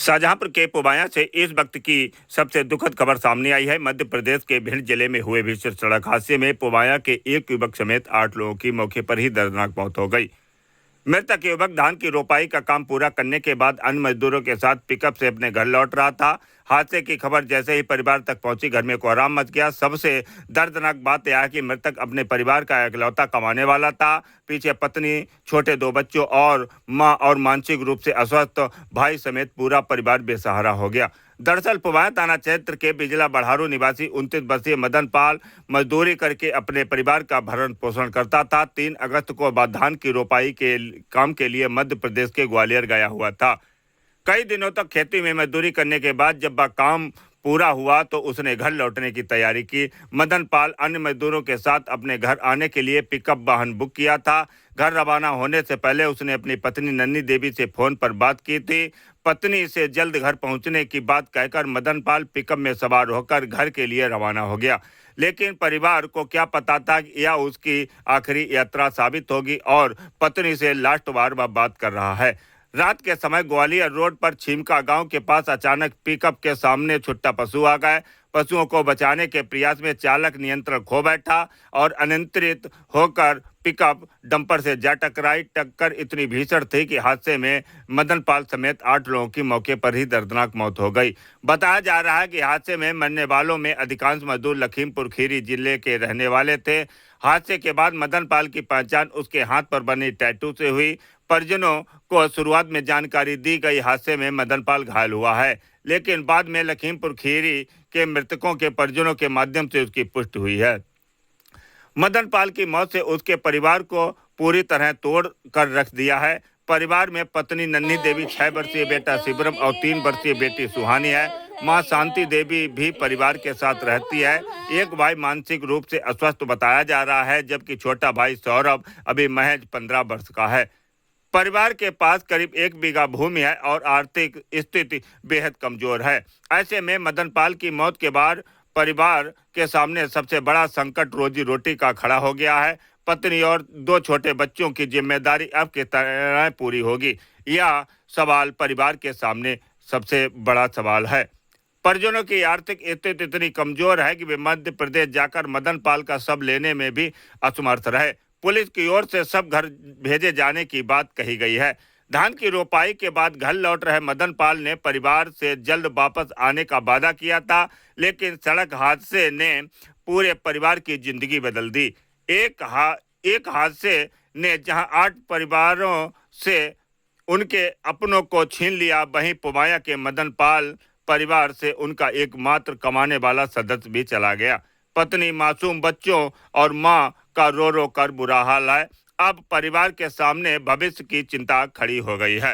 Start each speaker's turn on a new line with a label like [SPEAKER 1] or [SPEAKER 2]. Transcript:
[SPEAKER 1] शाहजहांपुर के पुबाया से इस वक्त की सबसे दुखद खबर सामने आई है। मध्य प्रदेश के भिंड जिले में हुए भीषण सड़क हादसे में पुबाया के एक युवक समेत 8 लोगों की मौके पर ही दर्दनाक मौत हो गई। मृतक युवक धान की रोपाई का काम पूरा करने के बाद अन्य मजदूरों के साथ पिकअप से अपने घर लौट रहा था। हादसे की खबर जैसे ही परिवार तक पहुंची, घर में कोहराम मच गया। सबसे दर्दनाक बात यह है कि मृतक अपने परिवार का इकलौता कमाने वाला था। पीछे पत्नी, छोटे 2 बच्चों और मां और मानसिक रूप से अस्वस्थ भाई समेत पूरा परिवार बेसहारा हो गया। दरअसल पुबाया थाना क्षेत्र के बिजला बढ़ारू निवासी 29 वर्षीय मदन पाल मजदूरी करके अपने परिवार का भरण पोषण करता था। 3 अगस्त को धान की रोपाई के काम के लिए मध्य प्रदेश के ग्वालियर गया हुआ था। कई दिनों तक खेती में मजदूरी करने के बाद जब वह काम पूरा हुआ तो उसने घर लौटने की तैयारी की। मदन पाल अन्य मजदूरों के साथ अपने घर आने के लिए पिकअप वाहन बुक किया था। घर रवाना होने से पहले उसने अपनी पत्नी नन्नी देवी से फोन पर बात की थी। पत्नी से जल्द घर पहुंचने की बात कहकर मदन पाल पिकअप में सवार होकर घर के लिए रवाना हो गया। लेकिन परिवार को क्या पता था कि यह उसकी आखिरी यात्रा साबित होगी और पत्नी से लास्ट बार वह बात कर रहा है। रात के समय ग्वालियर रोड पर छिमका गांव के पास अचानक पिकअप के सामने छुट्टा पशु आ गए। पशुओं को बचाने के प्रयास में चालक नियंत्रण खो बैठा और अनियंत्रित होकर पिकअप डंपर से जा टकराई। टक्कर इतनी भीषण थी कि हादसे में मदन पाल समेत 8 लोगों की मौके पर ही दर्दनाक मौत हो गई। बताया जा रहा है कि हादसे में मरने वालों में अधिकांश मजदूर लखीमपुर खीरी जिले के रहने वाले थे। हादसे के बाद मदन पाल की पहचान उसके हाथ पर बनी टैटू से हुई। परिजनों को शुरुआत में जानकारी दी गई हादसे में मदन पाल घायल हुआ है, लेकिन बाद में लखीमपुर खीरी के मृतकों के परिजनों के माध्यम से उसकी पुष्टि हुई है। मदन पाल की मौत से उसके परिवार को पूरी तरह तोड़ कर रख दिया है। परिवार में पत्नी नन्ही देवी, 6 वर्षीय बेटा शिवरम और 3 वर्षीय बेटी सुहानी है। मां शांति देवी भी परिवार के साथ रहती है। एक भाई मानसिक रूप से अस्वस्थ बताया जा रहा है, जबकि छोटा भाई सौरभ अभी महज 15 वर्ष का है। परिवार के पास करीब 1 बीघा भूमि है और आर्थिक स्थिति बेहद कमजोर है। ऐसे में मदन पाल की मौत के बाद परिवार के सामने सबसे बड़ा संकट रोजी रोटी का खड़ा हो गया है। पत्नी और 2 छोटे बच्चों की जिम्मेदारी अब किस तरह पूरी होगी, यह सवाल परिवार के सामने सबसे बड़ा सवाल है। परिजनों की आर्थिक स्थिति इतनी कमजोर है कि वे मध्य प्रदेश जाकर मदन पाल का शव लेने में भी असमर्थ रहे। पुलिस की ओर से सब घर भेजे जाने की बात कही गई है। धान की रोपाई के बाद घर लौट रहे मदन पाल ने परिवार से जल्द वापस आने का वादा किया था, लेकिन सड़क हादसे ने पूरे परिवार की जिंदगी बदल दी। एक हादसे ने जहां 8 परिवारों से उनके अपनों को छीन लिया, वहीं पुबाया के मदन पाल परिवार से उनका एकमात्र कमाने वाला सदस्य भी चला गया। पत्नी, मासूम बच्चों और मां का रो रो कर बुरा हाल है। अब परिवार के सामने भविष्य की चिंता खड़ी हो गई है।